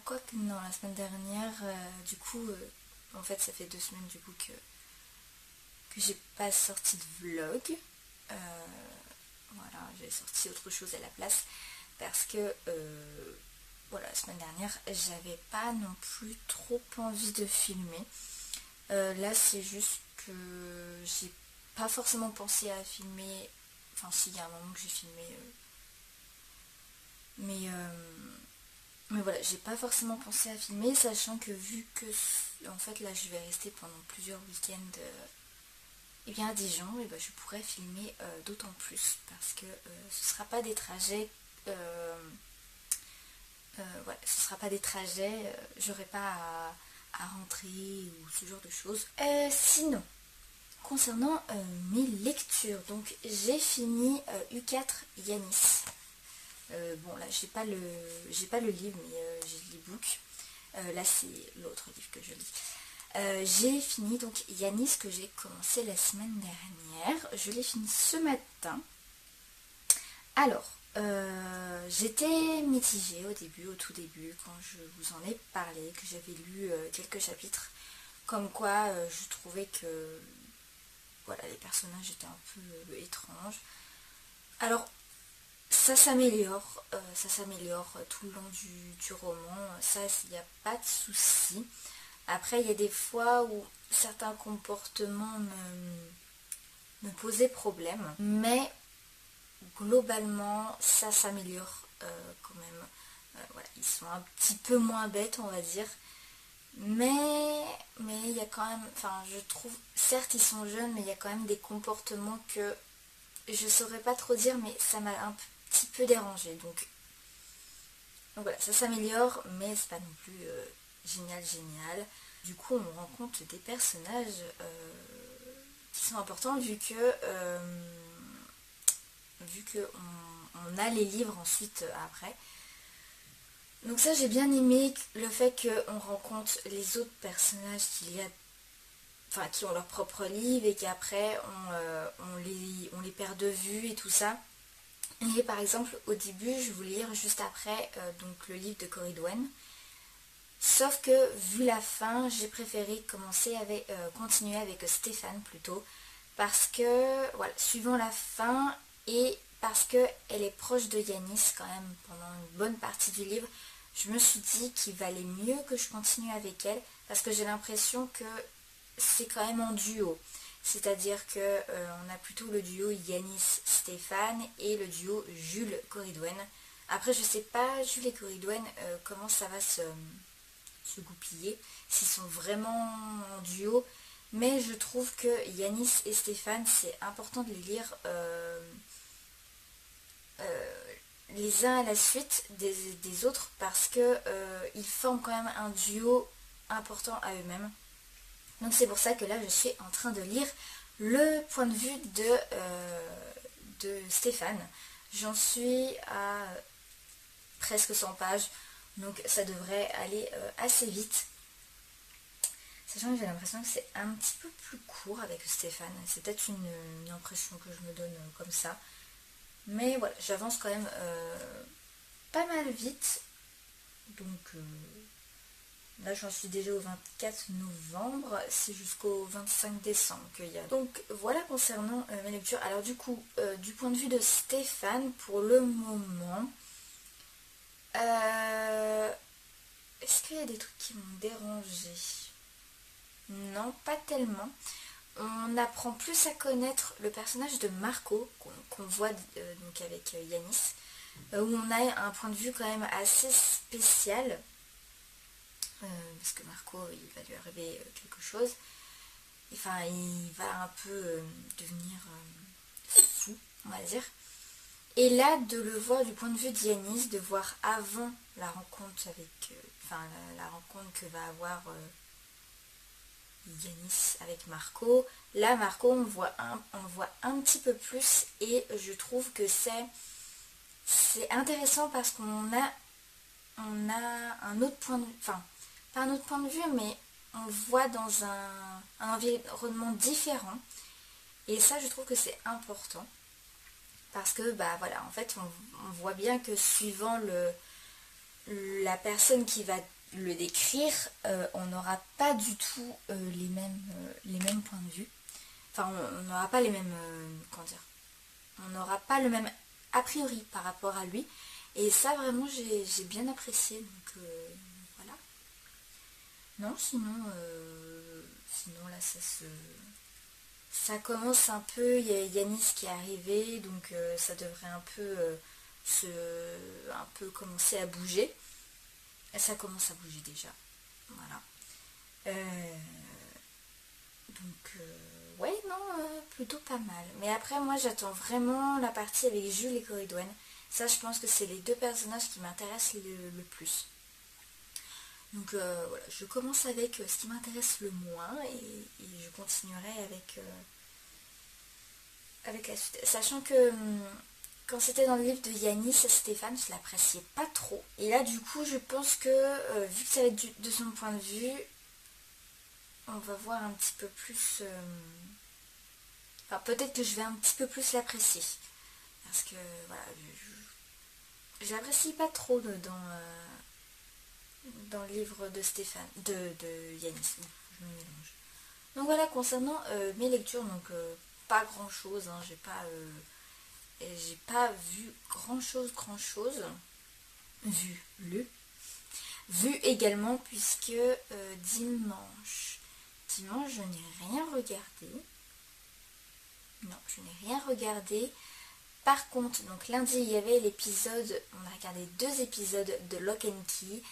Quoique non, la semaine dernière, du coup, en fait ça fait 2 semaines du coup que j'ai pas sorti de vlog. Euh, voilà, j'ai sorti autre chose à la place parce que voilà, la semaine dernière j'avais pas non plus trop envie de filmer. Là c'est juste que j'ai pas forcément pensé à filmer. Enfin si, il y a un moment que j'ai filmé, mais mais voilà, j'ai pas forcément pensé à filmer, sachant que vu que en fait là je vais rester pendant plusieurs week-ends et bien à Dijon, et ben, je pourrais filmer d'autant plus parce que ce sera pas des trajets, voilà, ce sera pas des trajets, j'aurai pas à rentrer ou ce genre de choses. Sinon, concernant mes lectures, donc j'ai fini U4 Yanis. Bon là j'ai pas le livre mais j'ai l'ebook. Là c'est l'autre livre que je lis. J'ai fini donc Yanis que j'ai commencé la semaine dernière. Je l'ai fini ce matin. Alors, j'étais mitigée au début, au tout début, quand je vous en ai parlé, que j'avais lu quelques chapitres. Comme quoi, je trouvais que voilà, les personnages étaient un peu étranges. Alors, ça s'améliore tout le long du roman. Ça, il n'y a pas de souci. Après, il y a des fois où certains comportements me posaient problème, mais globalement, ça s'améliore quand même. Voilà, ils sont un petit peu moins bêtes, on va dire, mais il y a quand même, enfin, je trouve, certes, ils sont jeunes, mais il y a quand même des comportements que je saurais pas trop dire, mais ça m'a un petit peu dérangé. Donc voilà, ça s'améliore, mais c'est pas non plus génial, génial. Du coup, on rencontre des personnages qui sont importants vu que on a les livres ensuite après. Donc ça, j'ai bien aimé le fait qu'on rencontre les autres personnages qu'il y a, enfin qui ont leur propre livre et qu'après on les perd de vue et tout ça. Et par exemple, au début, je voulais lire juste après donc le livre de Corridwen. Sauf que vu la fin, j'ai préféré continuer avec Stéphane plutôt. Parce que, voilà, suivant la fin et parce qu'elle est proche de Yanis quand même pendant une bonne partie du livre, je me suis dit qu'il valait mieux que je continue avec elle. Parce que j'ai l'impression que c'est quand même en duo. C'est-à-dire que on a plutôt le duo Yanis-Stéphane et le duo Jules-Corridwen. Après, je sais pas, Jules et Corridwen, comment ça va se goupiller, s'ils sont vraiment en duo. Mais je trouve que Yanis et Stéphane, c'est important de les lire les uns à la suite des autres parce que ils forment quand même un duo important à eux-mêmes. Donc c'est pour ça que là je suis en train de lire le point de vue de Stéphane. J'en suis à presque 100 pages, donc ça devrait aller assez vite. Sachant que j'ai l'impression que c'est un petit peu plus court avec Stéphane. C'est peut-être une impression que je me donne comme ça. Mais voilà, j'avance quand même pas mal vite. Donc là j'en suis déjà au 24 novembre. C'est jusqu'au 25 décembre qu'il y a. Donc voilà concernant mes lectures. Alors du coup, du point de vue de Stéphane, pour le moment, est-ce qu'il y a des trucs qui m'ont dérangé? Non, pas tellement. On apprend plus à connaître le personnage de Marco qu'on voit donc avec Yanis, où on a un point de vue quand même assez spécial, parce que Marco il va lui arriver quelque chose. Enfin, il va un peu devenir fou, on va dire. Et là, de le voir du point de vue d'Yanis, de voir avant la rencontre avec, enfin la rencontre que va avoir Yanis avec Marco. Là, Marco, on voit un petit peu plus et je trouve que c'est intéressant parce on a un autre point de vue, enfin, pas un autre point de vue, mais on le voit dans un environnement différent. Et ça, je trouve que c'est important parce que, bah voilà, en fait, on voit bien que suivant la personne qui va le décrire, on n'aura pas du tout les mêmes points de vue. Enfin, on n'aura pas les mêmes... comment dire, on n'aura pas le même a priori par rapport à lui. Et ça, vraiment, j'ai bien apprécié. Donc, voilà. Non, sinon là, ça commence un peu. Il y a Yanis qui est arrivé, donc ça devrait un peu commencer à bouger. Et ça commence à bouger déjà. Voilà. Ouais, non, plutôt pas mal. Mais après, moi, j'attends vraiment la partie avec Jules et Corridouane. Ça, je pense que c'est les deux personnages qui m'intéressent le plus. Donc voilà, je commence avec ce qui m'intéresse le moins et je continuerai avec la suite. Sachant que quand c'était dans le livre de Yanis et Stéphane, je l'appréciais pas trop. Et là, du coup, je pense que vu que ça va être de son point de vue, on va voir un petit peu plus... Enfin, peut-être que je vais un petit peu plus l'apprécier. Parce que, voilà, je l'apprécie pas trop dans le livre de Stéphane, de Yanis. Je me mélange. Donc voilà, concernant mes lectures, donc pas grand chose, hein, j'ai pas vu grand chose. Vu également, puisque dimanche, je n'ai rien regardé. Non, je n'ai rien regardé. Par contre, donc lundi, il y avait l'épisode, on a regardé 2 épisodes de Lock and Key.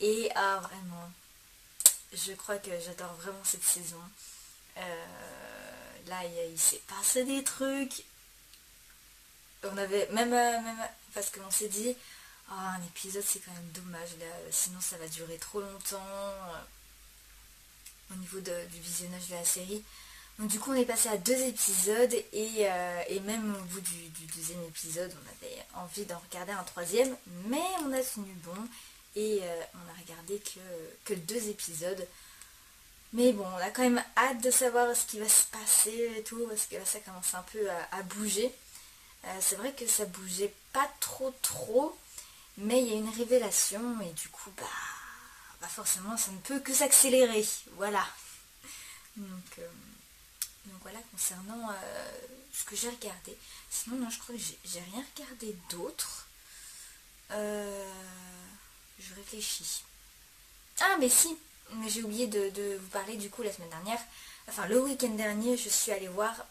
Et vraiment, je crois que j'adore vraiment cette saison. Là, il s'est passé des trucs. On avait même parce qu'on s'est dit, oh, un épisode c'est quand même dommage, là, sinon ça va durer trop longtemps au niveau du visionnage de la série. Donc du coup on est passé à 2 épisodes et même au bout du 2e épisode on avait envie d'en regarder un 3e, mais on a tenu bon et on a regardé que 2 épisodes. Mais bon, on a quand même hâte de savoir ce qui va se passer et tout, parce que là ça commence un peu à bouger. C'est vrai que ça bougeait pas trop, mais il y a une révélation et du coup bah forcément ça ne peut que s'accélérer. Voilà. Donc voilà concernant ce que j'ai regardé. Sinon non, je crois que j'ai rien regardé d'autre. Je réfléchis. Ah mais si, mais j'ai oublié de vous parler du coup la semaine dernière. Enfin le week-end dernier je suis allée voir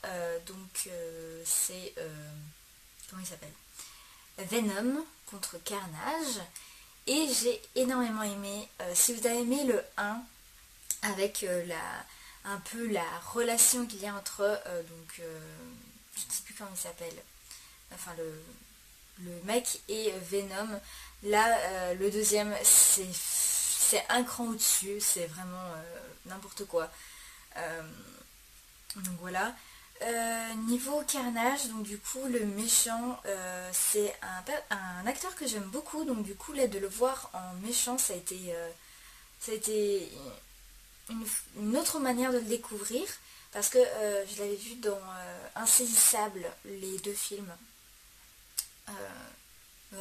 c'est comment il s'appelle, Venom contre Carnage. Et j'ai énormément aimé. Si vous avez aimé le 1 avec un peu la relation qu'il y a entre je ne sais plus comment il s'appelle, enfin le mec et Venom, là le deuxième c'est un cran au-dessus, c'est vraiment n'importe quoi. Donc voilà. Niveau Carnage, donc du coup le méchant c'est un acteur que j'aime beaucoup, donc du coup là de le voir en méchant ça a été une autre manière de le découvrir, parce que je l'avais vu dans Insaisissable, les 2 films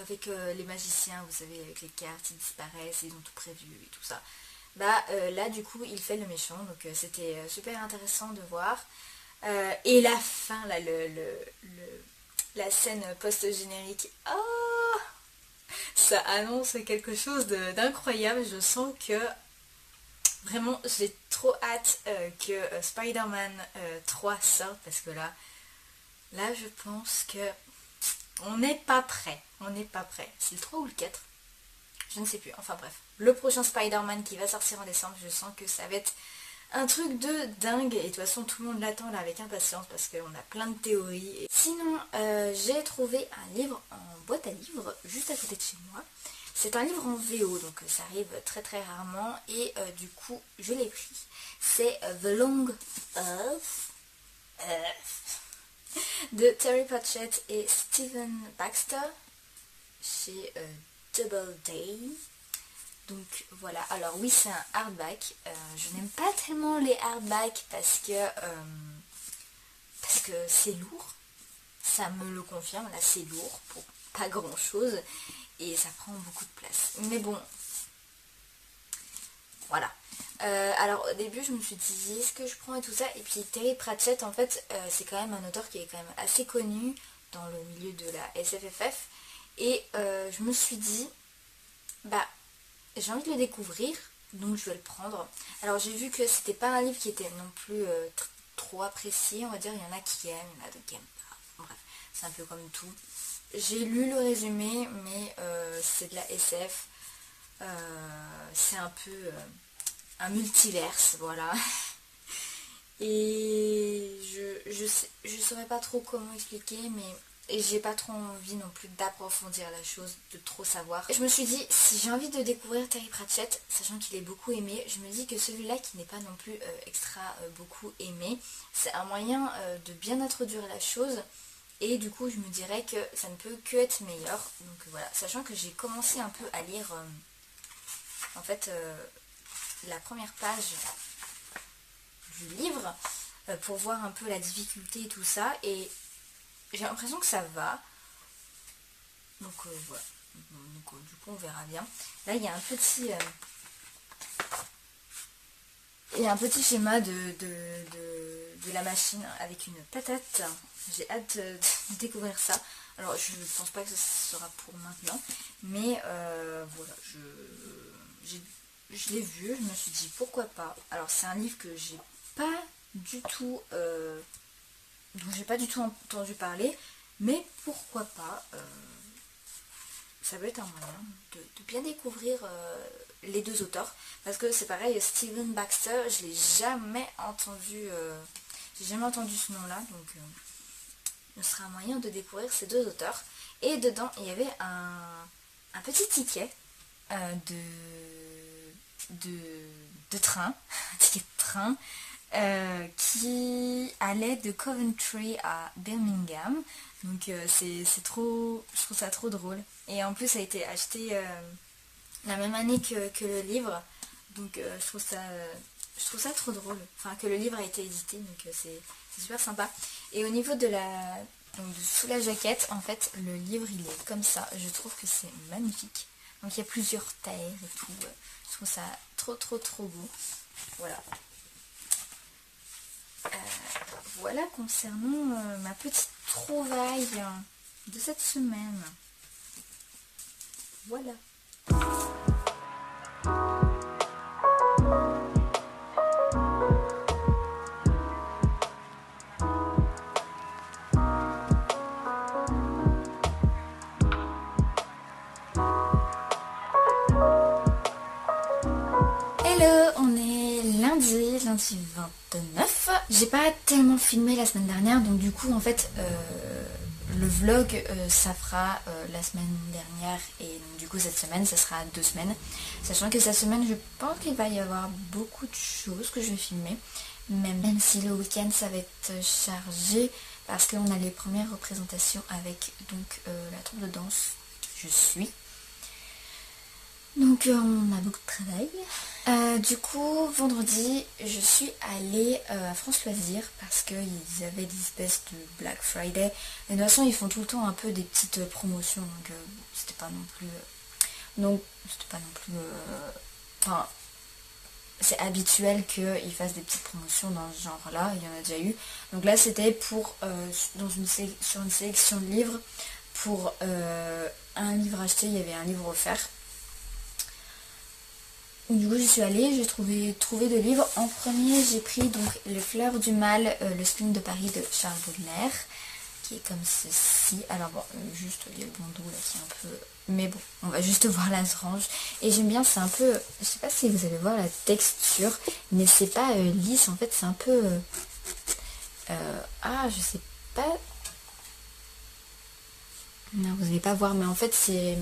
avec les magiciens, vous savez, avec les cartes, ils disparaissent, ils ont tout prévu et tout ça. Là du coup il fait le méchant, donc c'était super intéressant de voir. Et la fin, là, la scène post-générique, oh, ça annonce quelque chose d'incroyable. Je sens que vraiment j'ai trop hâte que Spider-Man 3 sorte, parce que là je pense que on n'est pas prêt. C'est le 3 ou le 4, je ne sais plus, enfin bref. Le prochain Spider-Man qui va sortir en décembre, je sens que ça va être un truc de dingue, et de toute façon tout le monde l'attend là avec impatience parce qu'on a plein de théories. Sinon j'ai trouvé un livre en boîte à livres juste à côté de chez moi. C'est un livre en VO, donc ça arrive très rarement, et du coup je l'ai pris. C'est The Long Earth de Terry Pratchett et Stephen Baxter chez Doubleday. Donc voilà, alors oui c'est un hardback, je n'aime pas tellement les hardbacks parce que c'est lourd, ça me le confirme, là c'est lourd pour pas grand chose, et ça prend beaucoup de place. Mais bon, voilà. Alors au début je me suis dit est-ce que je prends et tout ça, et puis Terry Pratchett en fait c'est quand même un auteur qui est quand même assez connu dans le milieu de la SFFF, et je me suis dit bah j'ai envie de le découvrir, donc je vais le prendre. Alors j'ai vu que c'était pas un livre qui était non plus trop apprécié, on va dire, il y en a qui aiment, il y en a d'autres qui aiment pas. Bref, c'est un peu comme tout. J'ai lu le résumé, mais c'est de la SF. C'est un peu un multiverse, voilà. Et je saurais pas trop comment expliquer, mais et j'ai pas trop envie non plus d'approfondir la chose, de trop savoir. Et je me suis dit, si j'ai envie de découvrir Terry Pratchett, sachant qu'il est beaucoup aimé, je me dis que celui-là qui n'est pas non plus extra beaucoup aimé, c'est un moyen de bien introduire la chose, et du coup je me dirais que ça ne peut que être meilleur. Donc voilà, sachant que j'ai commencé un peu à lire en fait la première page du livre pour voir un peu la difficulté et tout ça, et j'ai l'impression que ça va. Donc voilà. Donc, du coup on verra bien. Là il y a un petit schéma de la machine avec une patate. J'ai hâte de découvrir ça. Alors je ne pense pas que ce sera pour maintenant, mais voilà, je l'ai vu, je me suis dit pourquoi pas. Alors c'est un livre que j'ai pas du tout dont j'ai pas du tout entendu parler, mais pourquoi pas, ça peut être un moyen de bien découvrir les deux auteurs, parce que c'est pareil, Stephen Baxter, je l'ai jamais entendu, ce nom là, donc ce sera un moyen de découvrir ces deux auteurs. Et dedans il y avait un petit ticket de train, un ticket de train qui allait de Coventry à Birmingham. Donc c'est trop, je trouve ça trop drôle. Et en plus ça a été acheté la même année que le livre. Donc je trouve ça trop drôle. Enfin, que le livre a été édité, donc c'est super sympa. Et au niveau de sous la jaquette, en fait, le livre il est comme ça. Je trouve que c'est magnifique. Donc il y a plusieurs terres et tout. Je trouve ça trop beau. Voilà. Voilà concernant ma petite trouvaille de cette semaine. Voilà. Hello, on est lundi 29. J'ai pas tellement filmé la semaine dernière, donc du coup en fait le vlog ça fera la semaine dernière, et donc, du coup cette semaine ça sera 2 semaines. Sachant que cette semaine je pense qu'il va y avoir beaucoup de choses que je vais filmer, même si le week-end ça va être chargé parce qu'on a les premières représentations avec donc la troupe de danse que je suis. Donc on a beaucoup de travail. Du coup vendredi je suis allée à France Loisirs parce qu'ils avaient des espèces de Black Friday. Et de toute façon ils font tout le temps un peu des petites promotions, donc c'était pas non plus... Enfin, c'est habituel qu'ils fassent des petites promotions dans ce genre là, il y en a déjà eu. Donc là c'était pour sur une sélection de livres. Pour un livre acheté, il y avait un livre offert. Du coup j'y suis allée, j'ai trouvé 2 livres. En premier j'ai pris donc Les Fleurs du Mal, le spleen de Paris de Charles Baudelaire, qui est comme ceci. Alors bon, juste il y a le bandeau là qui est un peu... Mais bon, on va juste voir la tranche. Et j'aime bien, c'est un peu... Je sais pas si vous allez voir la texture, mais c'est pas lisse, en fait c'est un peu... je sais pas... Non, vous n'allez pas voir, mais en fait c'est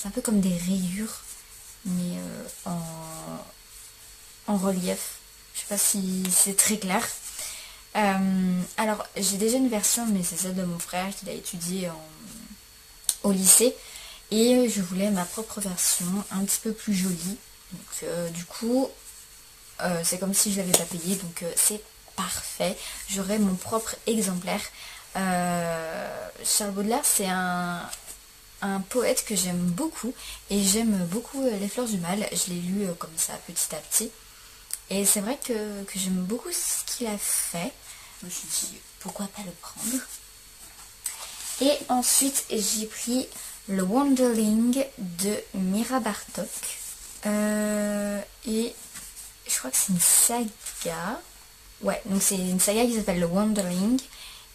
un peu comme des rayures, mais en relief. Je sais pas si c'est très clair. Alors j'ai déjà une version, mais c'est celle de mon frère qui l'a étudié au lycée, et je voulais ma propre version un petit peu plus jolie. Donc du coup c'est comme si je l'avais pas payé, donc c'est parfait. J'aurai mon propre exemplaire. Charles Baudelaire, c'est un un poète que j'aime beaucoup. Et j'aime beaucoup Les Fleurs du Mal. Je l'ai lu comme ça petit à petit. Et c'est vrai que j'aime beaucoup ce qu'il a fait. Je me suis dit pourquoi pas le prendre. Et ensuite j'ai pris le Wanderling de Mira Bartók. Et je crois que c'est une saga. Ouais, donc c'est une saga qui s'appelle le Wanderling.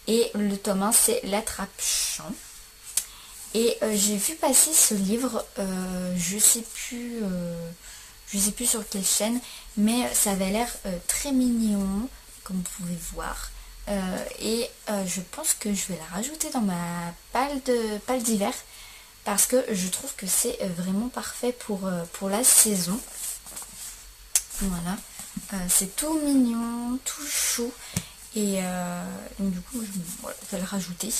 Et le tome 1 c'est l'Attrape-Chant. Et j'ai vu passer ce livre, je sais plus sur quelle chaîne, mais ça avait l'air très mignon, comme vous pouvez voir. Et je pense que je vais la rajouter dans ma palle d'hiver, parce que je trouve que c'est vraiment parfait pour la saison. Voilà, c'est tout mignon, tout chou. Et donc du coup, je vais le rajouter.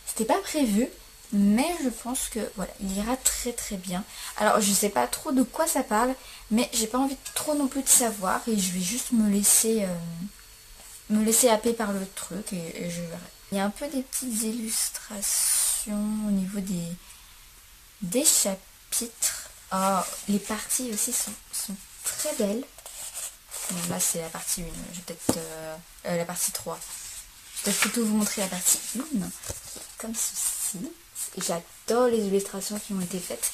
C'était pas prévu. Mais je pense que voilà, il ira très très bien. Alors je sais pas trop de quoi ça parle, mais j'ai pas envie trop non plus de savoir. Et je vais juste me laisser happer par le truc et je verrai. Il y a un peu des petites illustrations au niveau des chapitres. Oh, les parties aussi sont très belles. Bon, là c'est la partie 1, je vais peut-être la partie 3. Je vais plutôt vous montrer la partie 1, comme ceci. J'adore les illustrations qui ont été faites.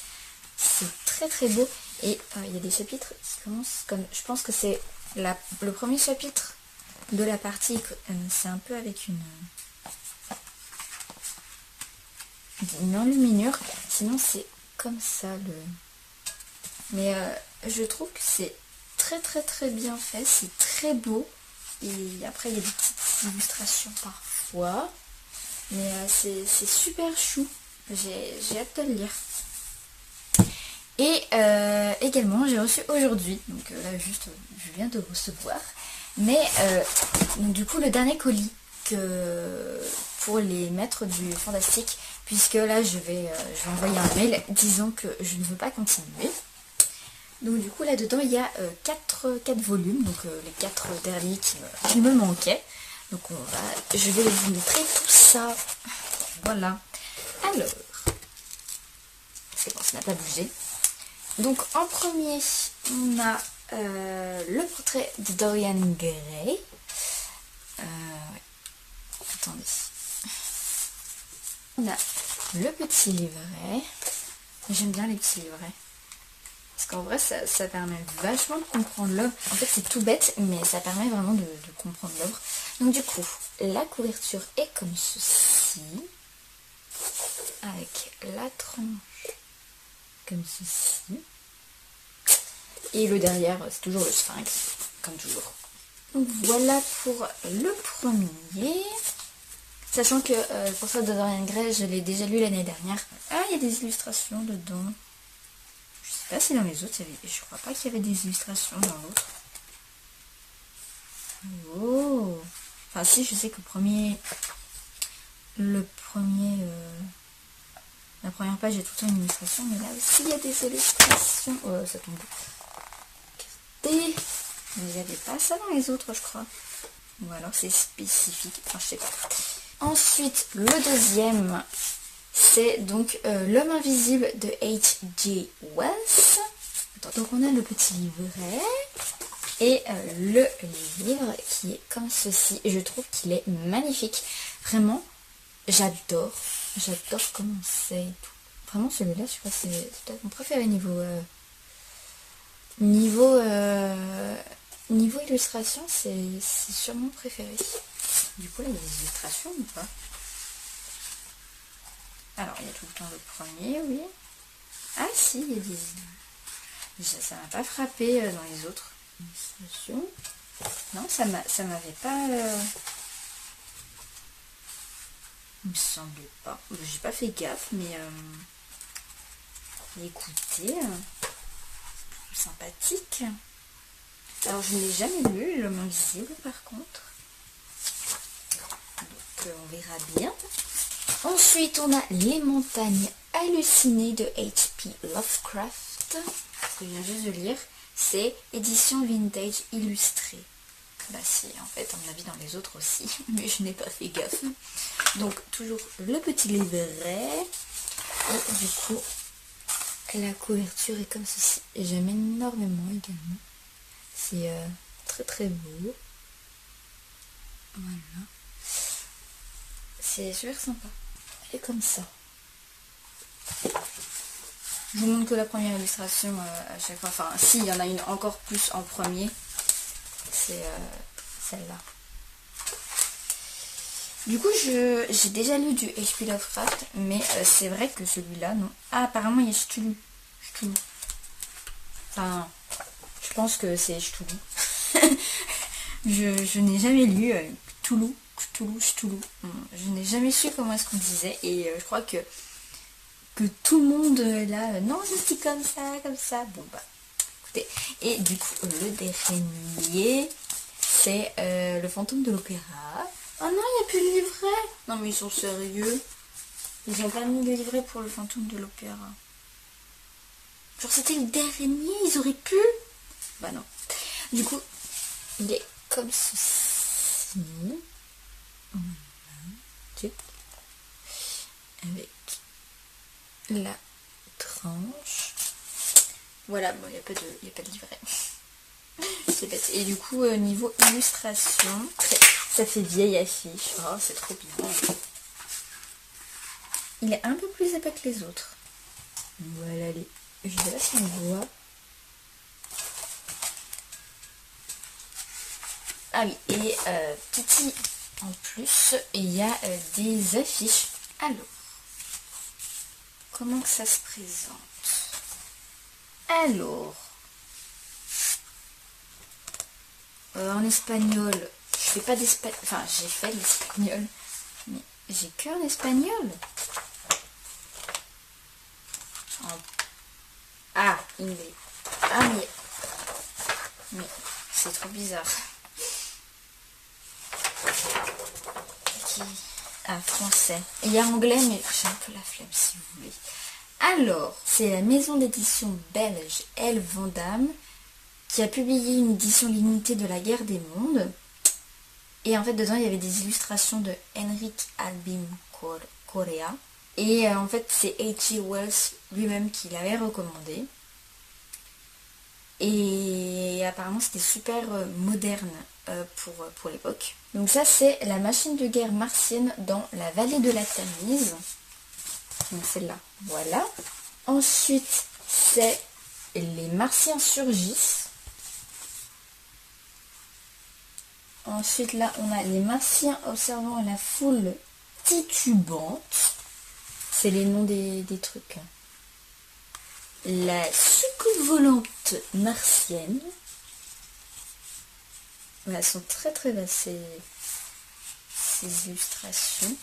C'est très très beau. Et il y a des chapitres qui commencent comme... Je pense que c'est le premier chapitre de la partie. C'est un peu avec une enluminure. Sinon c'est comme ça. Mais je trouve que c'est très très très bien fait. C'est très beau. Et après il y a des petites illustrations parfois. Mais c'est super chou. J'ai hâte de le lire. Et également j'ai reçu aujourd'hui, donc là juste je viens de recevoir, mais donc, du coup le dernier colis pour les maîtres du fantastique, puisque là je vais envoyer un mail disant que je ne veux pas continuer. Donc du coup là dedans il y a 4 volumes, donc les 4 derniers qui me manquaient. Donc je vais vous montrer tout ça. Voilà. Alors, c'est bon, ça n'a pas bougé. Donc en premier, on a le portrait de Dorian Gray. Attendez. On a le petit livret. J'aime bien les petits livrets. Parce qu'en vrai, ça permet vachement de comprendre l'œuvre. En fait, c'est tout bête, mais ça permet vraiment de comprendre l'œuvre. Donc du coup, la couverture est comme ceci. Avec la tranche comme ceci. Et le derrière, c'est toujours le sphinx, comme toujours. Donc voilà pour le premier. Sachant que le portrait de Dorian Gray, je l'ai déjà lu l'année dernière. Ah, il y a des illustrations dedans. Je sais pas si dans les autres, je crois pas qu'il y avait des illustrations dans l'autre. Oh. Enfin si, je sais que la première page est tout le temps une illustration, mais là aussi il y a des illustrations. Oh, ça tombe. Mais il n'y avait pas ça dans les autres, je crois. Ou alors c'est spécifique, enfin je sais pas. Ensuite, le deuxième, c'est donc L'Homme Invisible de H.G. Wells. Donc on a le petit livret et le livre qui est comme ceci. Et je trouve qu'il est magnifique. Vraiment, j'adore comment c'est et tout. Vraiment celui-là, je crois que c'est peut-être mon préféré niveau illustration, c'est sûrement mon préféré. Du coup là il y a des illustrations ou pas? Alors il y a tout le temps le premier, oui. Ah si, il y a des... Ça m'a pas frappé dans les autres illustrations. Non, ça m'avait pas... Il me semblait pas. J'ai pas fait gaffe, mais écoutez, c'est sympathique. Alors je n'ai jamais lu L'Homme Invisible par contre. Donc on verra bien. Ensuite on a Les Montagnes Hallucinées de H.P. Lovecraft. Que je viens juste de lire. C'est édition vintage illustrée. Bah si, en fait, à mon avis dans les autres aussi, mais je n'ai pas fait gaffe. Donc toujours le petit livret. Et du coup, la couverture est comme ceci. Et j'aime énormément également. C'est très très beau. Voilà. C'est super sympa. Elle est comme ça. Je vous montre que la première illustration à chaque fois. Enfin, si, il y en a une encore plus en premier. C'est celle-là. Du coup, j'ai déjà lu du H.P. Lovecraft, mais c'est vrai que celui-là, non. Ah, apparemment, il y a Cthulhu. Cthulhu. Enfin, je pense que c'est Cthulhu. je n'ai jamais lu Cthulhu. Cthulhu. Je n'ai jamais su comment est-ce qu'on disait. Et je crois que tout le monde là, non, je dis comme ça. Bon, bah, écoutez. Et du coup, le dernier, c'est le fantôme de l'opéra. Oh non, il n'y a plus de livret. Non, mais ils sont sérieux. Ils ont pas mis de livret pour le fantôme de l'opéra. Genre, c'était le dernier, ils auraient pu. Bah non. Du coup, il est comme ceci. Voilà. Avec la tranche. Voilà, bon, il n'y a pas de livret. C'est bête. Et du coup, niveau illustration, ça fait vieille affiche. Oh, c'est trop bien. Il est un peu plus épais que les autres. Voilà, je sais pas si on voit. Ah oui, et petit en plus, il y a des affiches. Alors, comment que ça se présente? Alors, en espagnol, je fais pas d'espagnol. Enfin, j'ai fait l'espagnol, mais j'ai qu'un espagnol. Ah, anglais. Ah, mais c'est trop bizarre. Ah, français. Il y a anglais, mais j'ai un peu la flemme si vous voulez. Alors, c'est la maison d'édition belge Elle Vandamme qui a publié une édition limitée de La Guerre des Mondes. Et en fait, dedans, il y avait des illustrations de Henrik Albin Correa. Et en fait, c'est H.G. Wells lui-même qui l'avait recommandé. Et apparemment, c'était super moderne pour l'époque. Donc ça, c'est la machine de guerre martienne dans la vallée de la Tamise. Donc celle-là, voilà. Ensuite, c'est les Martiens surgissent. Ensuite, là, on a les Martiens observant la foule titubante. C'est les noms des trucs. La soucoupe volante martienne. Elles sont très très belles ces illustrations.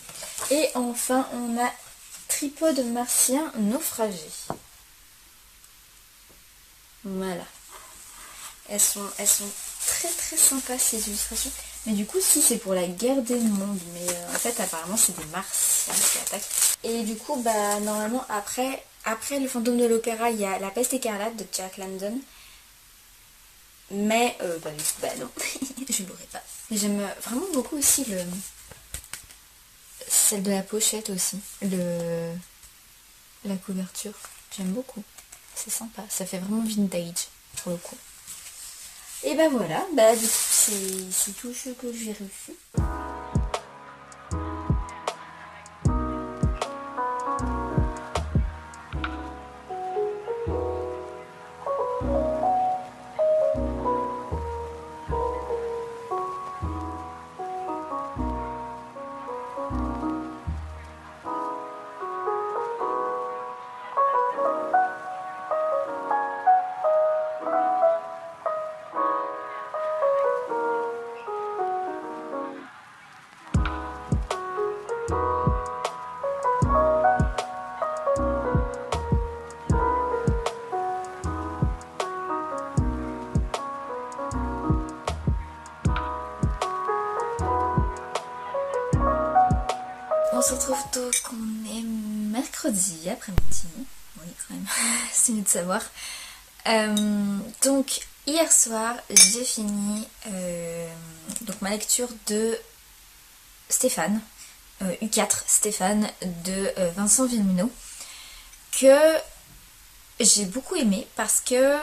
Et enfin, on a tripode martien naufragé. Voilà. Elles sont très très sympas ces illustrations. Mais du coup, si c'est pour la guerre des mondes. Mais en fait, apparemment, c'est des Martiens qui attaquent. Et du coup, bah normalement, après le fantôme de l'opéra, il y a La peste écarlate de Jack London. Mais, bah non, je l'aurais pas. Et j'aime vraiment beaucoup aussi celle de la pochette aussi. La couverture. J'aime beaucoup. C'est sympa. Ça fait vraiment vintage pour le coup. Et bah voilà, bah du coup c'est tout ce que j'ai reçu. On se retrouve donc, on est mercredi après-midi. Oui, quand même, c'est mieux de savoir. Donc, hier soir, j'ai fini donc ma lecture de Stéphane, U4 Stéphane de Vincent Villeminot. que j'ai beaucoup aimé parce que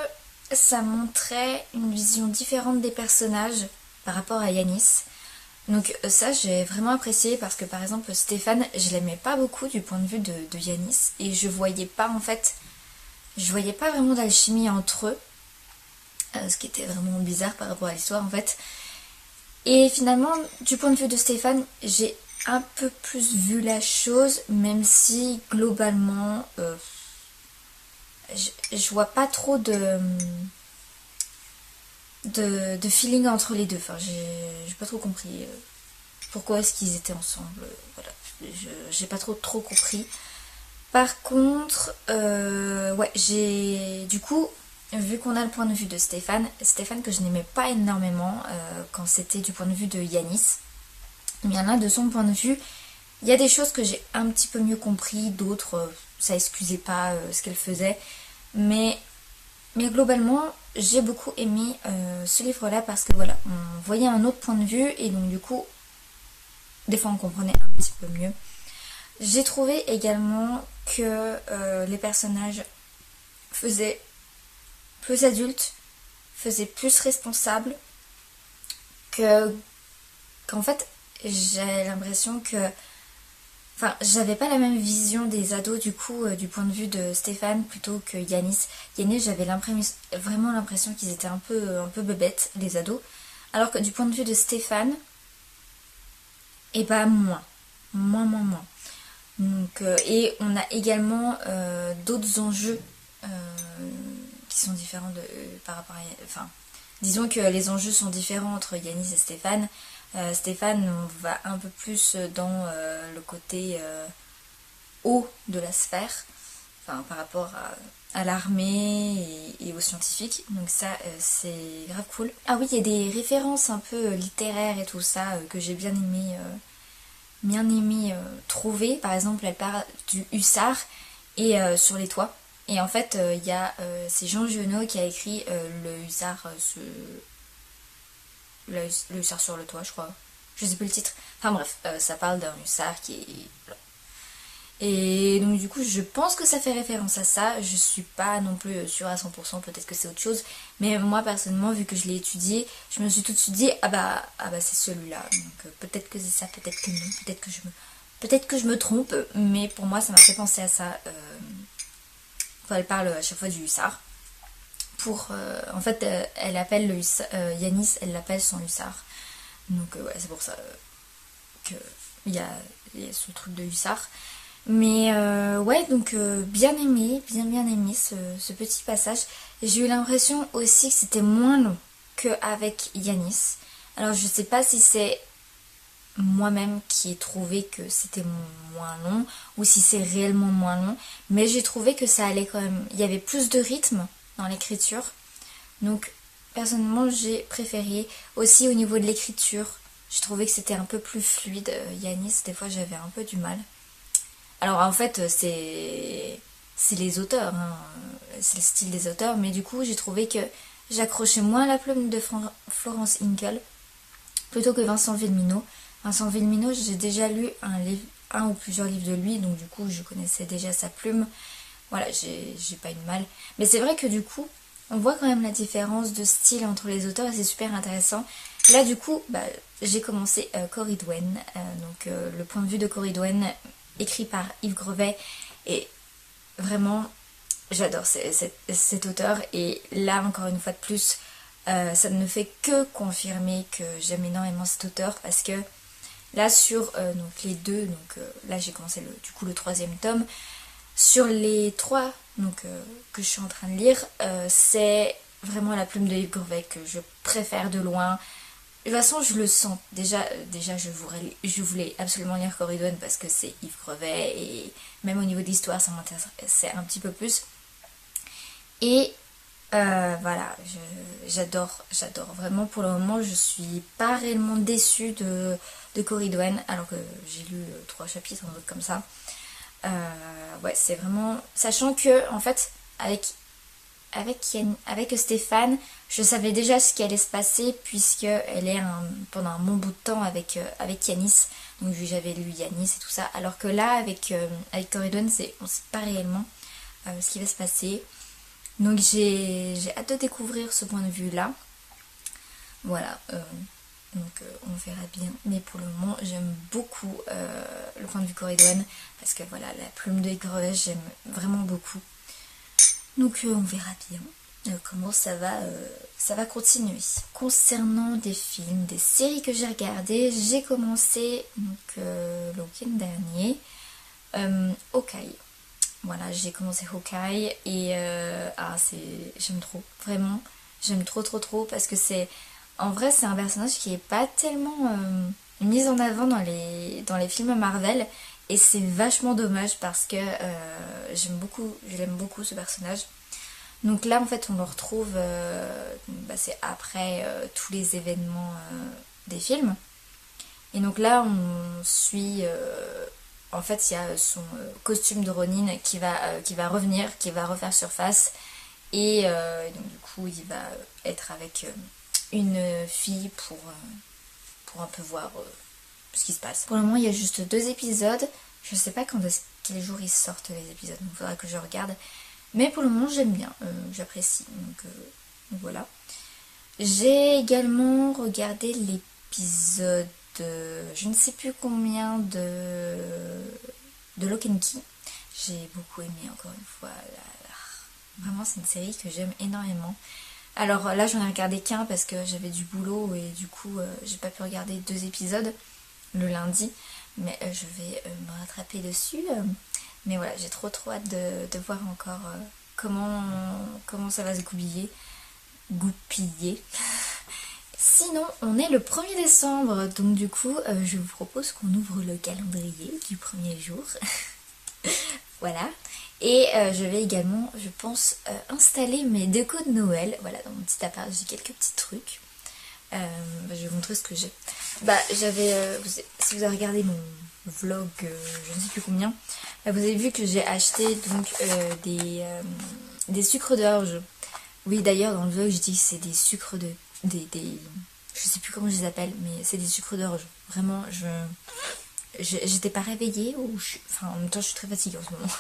ça montrait une vision différente des personnages par rapport à Yanis. Donc ça j'ai vraiment apprécié parce que par exemple Stéphane, je l'aimais pas beaucoup du point de vue de Yanis et je voyais pas en fait, je voyais pas vraiment d'alchimie entre eux, ce qui était vraiment bizarre par rapport à l'histoire en fait. Et finalement du point de vue de Stéphane, j'ai un peu plus vu la chose, même si globalement je vois pas trop de feeling entre les deux. Enfin, j'ai pas trop compris pourquoi est-ce qu'ils étaient ensemble. Voilà, j'ai pas trop compris. Par contre, ouais, j'ai du coup, vu qu'on a le point de vue de Stéphane que je n'aimais pas énormément quand c'était du point de vue de Yanis. Il y en a de son point de vue. Il y a des choses que j'ai un petit peu mieux compris, d'autres, ça excusait pas ce qu'elle faisait. Mais globalement, j'ai beaucoup aimé ce livre-là parce que voilà, on voyait un autre point de vue et donc du coup, des fois on comprenait un petit peu mieux. J'ai trouvé également que les personnages faisaient plus adultes, faisaient plus responsables, qu'en fait, j'ai l'impression que... Enfin, j'avais pas la même vision des ados du coup du point de vue de Stéphane plutôt que Yanis. Yanis, j'avais vraiment l'impression qu'ils étaient un peu bébêtes, les ados. Alors que du point de vue de Stéphane, et bah moins. Moins. Donc, et on a également d'autres enjeux qui sont différents par rapport à... Enfin, disons que les enjeux sont différents entre Yanis et Stéphane. Stéphane, on va un peu plus dans le côté haut de la sphère, enfin par rapport à l'armée et aux scientifiques, donc ça c'est grave cool. Ah oui, il y a des références un peu littéraires et tout ça que j'ai bien aimé trouver. Par exemple, elle parle du hussard et sur les toits. Et en fait, il y a c'est Jean Giono qui a écrit le hussard le hussard sur le toit, je crois. Je sais plus le titre. Enfin bref, ça parle d'un hussard qui est... Et donc du coup, je pense que ça fait référence à ça. Je suis pas non plus sûre à 100%, peut-être que c'est autre chose. Mais moi, personnellement, vu que je l'ai étudié, je me suis tout de suite dit, ah bah c'est celui-là. Donc peut-être que c'est ça, peut-être que non, peut-être que je me trompe. Mais pour moi, ça m'a fait penser à ça. Quand elle parle à chaque fois du hussard. En fait, elle appelle le hussard, Yanis, elle l'appelle son hussard. Donc ouais, c'est pour ça qu'il y a ce truc de hussard. Mais ouais, donc bien aimé ce petit passage. J'ai eu l'impression aussi que c'était moins long qu'avec Yanis. Alors je sais pas si c'est moi-même qui ai trouvé que c'était moins long ou si c'est réellement moins long, mais j'ai trouvé que ça allait quand même. Il y avait plus de rythme dans l'écriture. Donc personnellement j'ai préféré. Aussi au niveau de l'écriture, j'ai trouvé que c'était un peu plus fluide. Yanis, des fois j'avais un peu du mal. Alors en fait c'est les auteurs, hein. C'est le style des auteurs, mais du coup j'ai trouvé que j'accrochais moins la plume de Florence Hinkel plutôt que Vincent Villeminot. Vincent Villeminot, j'ai déjà lu un ou plusieurs livres de lui, donc du coup je connaissais déjà sa plume. Voilà, j'ai pas eu de mal. Mais c'est vrai que du coup, on voit quand même la différence de style entre les auteurs et c'est super intéressant. Là du coup, j'ai commencé Cory Dwen, donc le point de vue de Cory Dwen, écrit par Yves Grevet, et vraiment j'adore cet auteur. Et là encore une fois de plus, ça ne fait que confirmer que j'aime énormément cet auteur parce que là sur donc les deux, donc là j'ai commencé le troisième tome. Sur les trois que je suis en train de lire, c'est vraiment la plume de Yves Grevet que je préfère de loin. De toute façon, je le sens. Déjà je voulais absolument lire Cory Dwen parce que c'est Yves Grevet et même au niveau de l'histoire, ça m'intéresse un petit peu plus. Et voilà, j'adore vraiment. Pour le moment, je suis pas réellement déçue de Cory Dwen alors que j'ai lu 3 chapitres, un truc comme ça. Ouais, c'est vraiment... Sachant que, en fait, avec Stéphane, je savais déjà ce qui allait se passer puisque elle est pendant un bon bout de temps avec Yanis. Donc j'avais lu Yanis et tout ça. Alors que là, avec Cory Dwen, on sait pas réellement. ce qui va se passer. Donc j'ai hâte de découvrir ce point de vue là. Voilà, donc on verra bien. Mais pour le moment j'aime beaucoup le point de vue Corridon, parce que voilà, la plume d'Aigret j'aime vraiment beaucoup. Donc on verra bien comment ça va continuer. Concernant des films, des séries que j'ai regardées, j'ai commencé donc, le week-end dernier Hawkeye. Voilà, j'ai commencé Hawkeye et j'aime trop, vraiment, j'aime trop parce que en vrai c'est un personnage qui est pas tellement mis en avant dans les films Marvel, et c'est vachement dommage parce que je l'aime beaucoup ce personnage. Donc là en fait on le retrouve, c'est après tous les événements des films, et donc là on suit, en fait il y a son costume de Ronin qui va revenir, qui va refaire surface, et donc du coup il va être avec une fille pour un peu voir ce qui se passe. Pour le moment il y a juste 2 épisodes, je sais pas quel jour ils sortent les épisodes, donc il faudra que je regarde. Mais pour le moment j'aime bien, j'apprécie, donc voilà. J'ai également regardé l'épisode, je ne sais plus combien de Lock and Key. J'ai beaucoup aimé, encore une fois. Vraiment c'est une série que j'aime énormément. Alors là j'en ai regardé qu'un parce que j'avais du boulot et du coup j'ai pas pu regarder 2 épisodes le lundi. Mais je vais me rattraper dessus. Mais voilà, j'ai trop hâte de voir encore comment ça va se goupiller. Sinon, on est le 1er décembre, donc du coup, je vous propose qu'on ouvre le calendrier du premier jour. Voilà. Et je vais également, je pense, installer mes décos de Noël. Voilà, dans mon petit appart, j'ai quelques petits trucs. Je vais vous montrer ce que j'ai. Si vous avez regardé mon vlog, je ne sais plus combien, vous avez vu que j'ai acheté donc des sucres d'orge. Oui, d'ailleurs dans le vlog je dis que c'est des sucres je sais plus comment je les appelle, mais c'est des sucres d'orge. Vraiment, j'étais pas réveillée, enfin en même temps je suis très fatiguée en ce moment.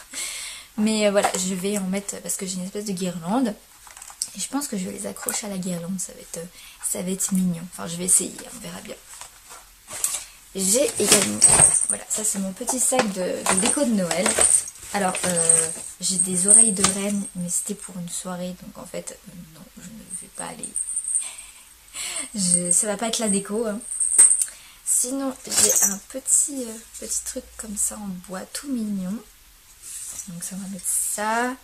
Mais voilà, je vais en mettre parce que j'ai une espèce de guirlande. Et je pense que je vais les accrocher à la guirlande, ça va être mignon. Enfin, je vais essayer, on verra bien. J'ai également, voilà, ça c'est mon petit sac de déco de Noël. Alors, j'ai des oreilles de reine, mais c'était pour une soirée, donc en fait, non, je ne vais pas aller. Ça va pas être la déco. Hein. Sinon, j'ai un petit truc comme ça en bois, tout mignon. Donc ça, on va mettre ça.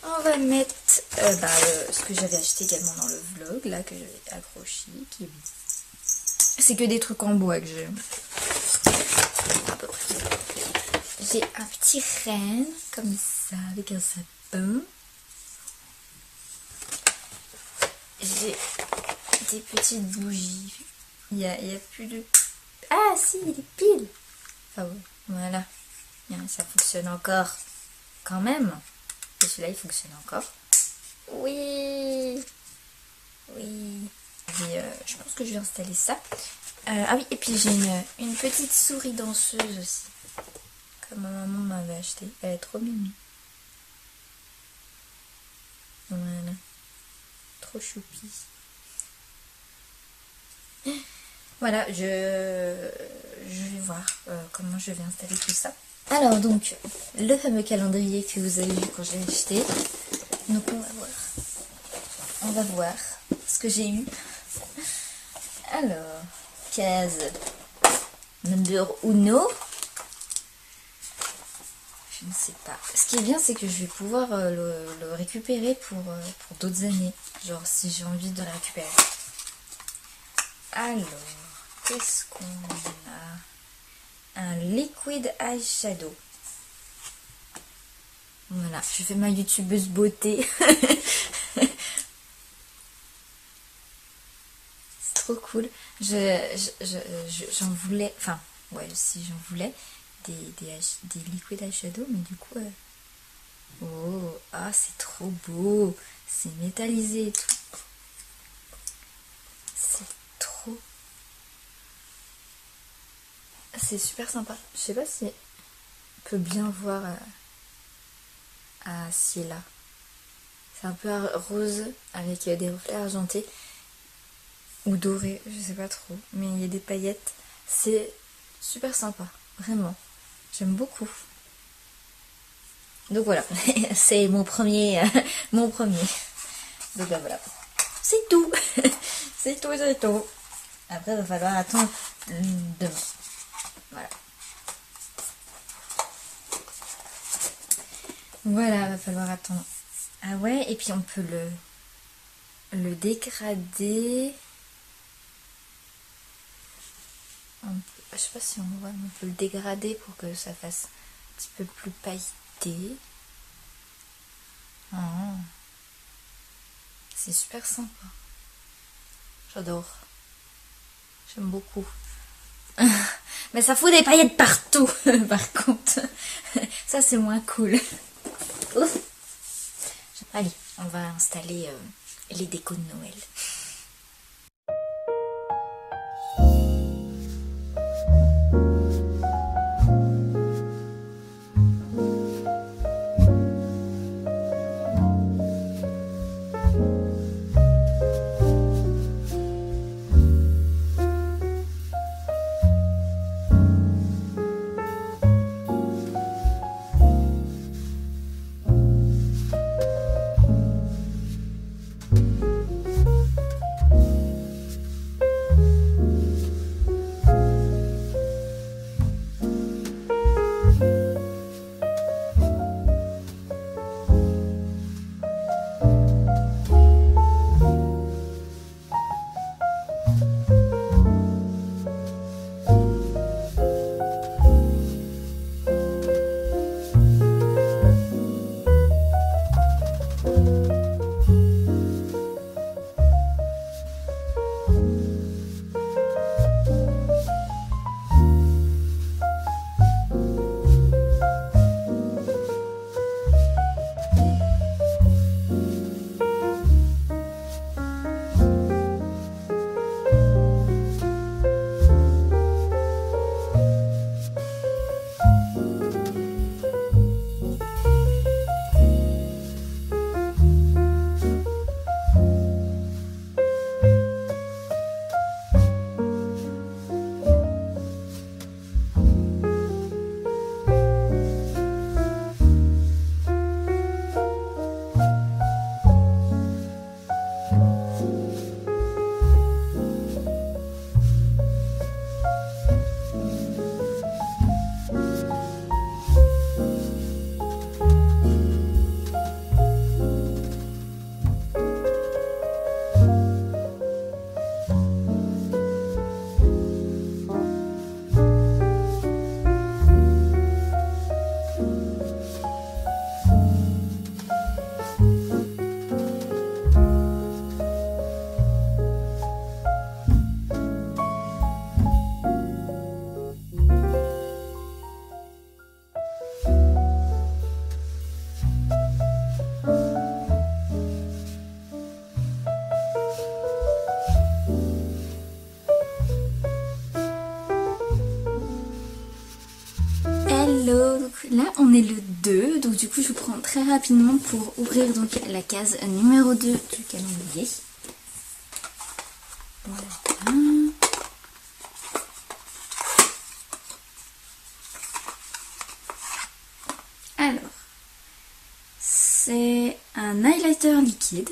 On va mettre ce que j'avais acheté également dans le vlog, là, que j'avais accroché, qui est... C'est que des trucs en bois que j'ai. J'ai un petit renne, comme ça, avec un sapin. J'ai des petites bougies. Il y a plus de... Ah si, des piles. Enfin bon, voilà. Ça fonctionne encore. Quand même. Et celui-là, il fonctionne encore. Oui. Oui. Et, je pense que je vais installer ça. Ah oui, et puis j'ai une petite souris danseuse aussi. Que ma maman m'avait acheté. Elle est trop mignonne. Voilà. Trop choupi. Voilà, je vais voir comment je vais installer tout ça. Alors donc, le fameux calendrier que vous avez vu quand je l'ai acheté. Donc on va voir. On va voir ce que j'ai eu. Alors, case number uno. Je ne sais pas. Ce qui est bien, c'est que je vais pouvoir le récupérer pour d'autres années. Genre, si j'ai envie de le récupérer. Alors, qu'est-ce qu'on a? Un liquid eyeshadow. Voilà, je fais ma youtubeuse beauté. C'est trop cool. J'en voulais, enfin, ouais, si j'en voulais, des liquid eyeshadow, mais du coup, oh, ah, c'est trop beau. C'est métallisé et tout. C'est trop. C'est super sympa. Je sais pas si on peut bien voir. à Ciela. C'est un peu rose avec des reflets argentés ou dorés, je sais pas trop. Mais il y a des paillettes. C'est super sympa, vraiment. J'aime beaucoup. Donc voilà, c'est mon premier. Mon premier. Donc ben voilà. C'est tout. C'est tout, c'est tout. Après, il va falloir attendre demain. Voilà. Voilà, il va falloir attendre. Ah ouais, et puis on peut le dégrader. Je sais pas si on voit, mais on peut le dégrader pour que ça fasse un petit peu plus pailleté. Oh. C'est super sympa. J'adore. J'aime beaucoup. Mais ça fout des paillettes partout, par contre. Ça, c'est moins cool. Ouf. Allez, on va installer les décos de Noël. Là on est le 2, donc du coup je prends très rapidement pour ouvrir donc la case numéro 2 du calendrier. Voilà. Alors, c'est un highlighter liquide.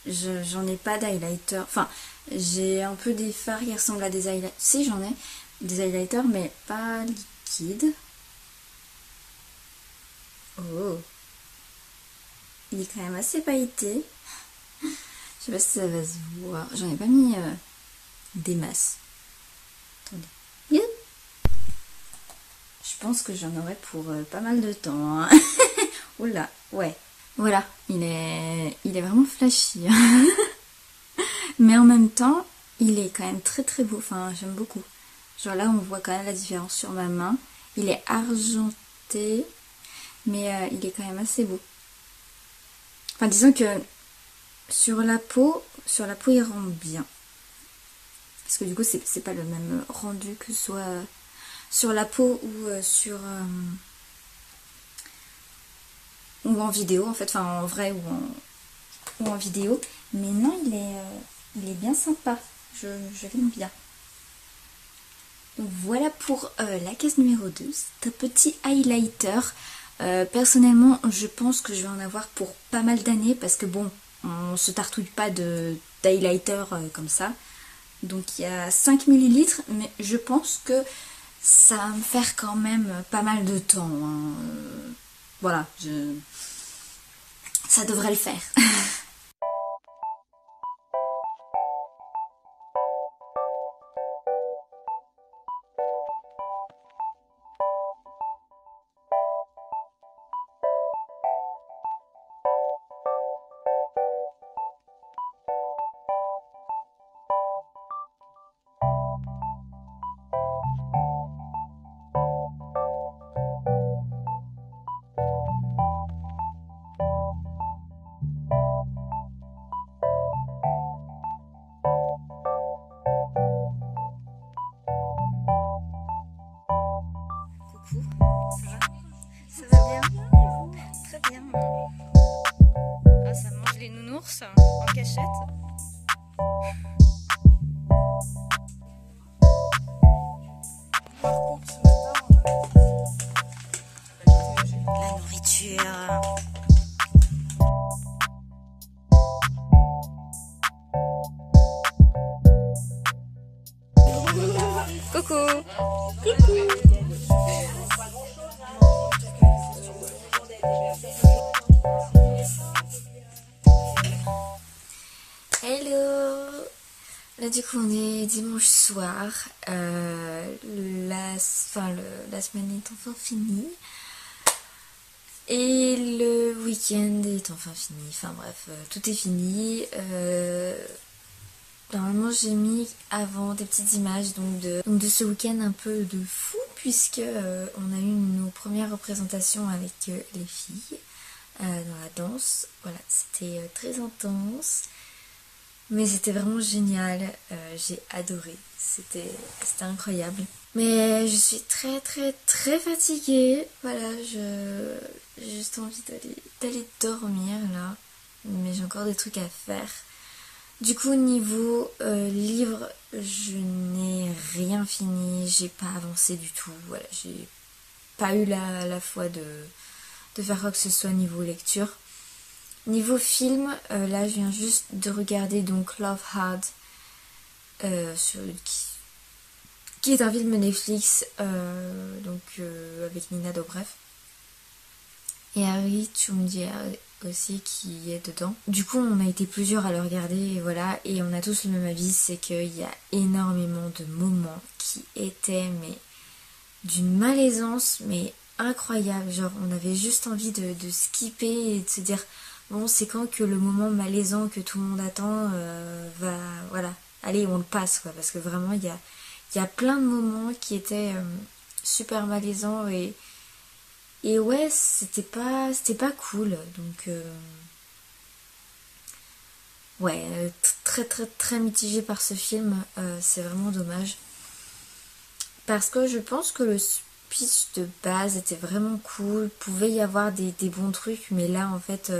J'en ai pas d'highlighter, enfin j'ai un peu des fards qui ressemblent à des highlighters. Si, j'en ai des highlighters mais pas liquides. Oh, il est quand même assez pailleté. Je sais pas si ça va se voir. J'en ai pas mis des masses. Attendez. Yep. Je pense que j'en aurai pour pas mal de temps. Hein. Oula, ouais. Voilà, il est vraiment flashy. Mais en même temps, il est quand même très très beau. Enfin, j'aime beaucoup. Genre là, on voit quand même la différence sur ma main. Il est argenté. Mais il est quand même assez beau. Enfin, disons que sur la peau il rend bien. Parce que du coup, c'est pas le même rendu que ce soit sur la peau ou ou en vidéo en fait, enfin en vrai ou en vidéo. Mais non, il est bien sympa, je l'aime bien. Donc voilà pour la case numéro 2, c'est un petit highlighter. Personnellement, je pense que je vais en avoir pour pas mal d'années parce que bon, on se tartouille pas d'highlighter comme ça. Donc il y a 5 millilitres, mais je pense que ça va me faire quand même pas mal de temps. Hein. Voilà, ça devrait le faire. Coucou, ça va bien? Très bien. Ah, ça mange les nounours en cachette. Par contre, ce matin, La nourriture. Coucou. hello. Là du coup on est dimanche soir, la semaine est enfin finie et le week-end est enfin fini, enfin bref, tout est fini. Normalement j'ai mis avant des petites images donc de ce week-end un peu de fou puisque on a eu nos premières représentations avec les filles dans la danse. Voilà, c'était très intense. Mais c'était vraiment génial, j'ai adoré, c'était incroyable. Mais je suis très très très fatiguée, voilà, j'ai juste envie d'aller dormir là, mais j'ai encore des trucs à faire. Du coup niveau livre, je n'ai rien fini, j'ai pas avancé du tout, voilà, j'ai pas eu la foi de faire quoi que ce soit niveau lecture. Niveau film, là je viens juste de regarder donc Love Hard, qui est un film Netflix avec Nina Dobrev et Harry Tchumdier aussi qui est dedans. Du coup on a été plusieurs à le regarder et voilà, et on a tous le même avis, c'est qu'il y a énormément de moments qui étaient mais d'une malaisance mais incroyable, genre on avait juste envie de skipper et de se dire bon, c'est quand que le moment malaisant que tout le monde attend va... Voilà, allez, on le passe, quoi. Parce que vraiment, il y a plein de moments qui étaient super malaisants et ouais, c'était pas cool. Donc, ouais, très très très mitigé par ce film. C'est vraiment dommage. Parce que je pense que le speech de base était vraiment cool. Pouvait y avoir des bons trucs, mais là, en fait...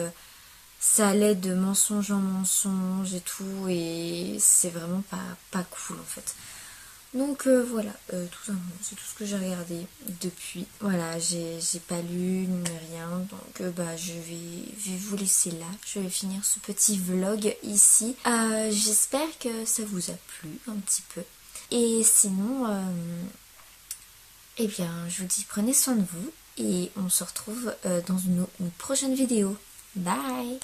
ça allait de mensonge en mensonge et tout, et c'est vraiment pas cool en fait. Donc voilà, tout simplement, c'est tout ce que j'ai regardé depuis. Voilà, j'ai pas lu ni rien, donc je vais vous laisser là. Je vais finir ce petit vlog ici. J'espère que ça vous a plu un petit peu. Et sinon, eh bien, je vous dis prenez soin de vous, et on se retrouve dans une prochaine vidéo. Bye!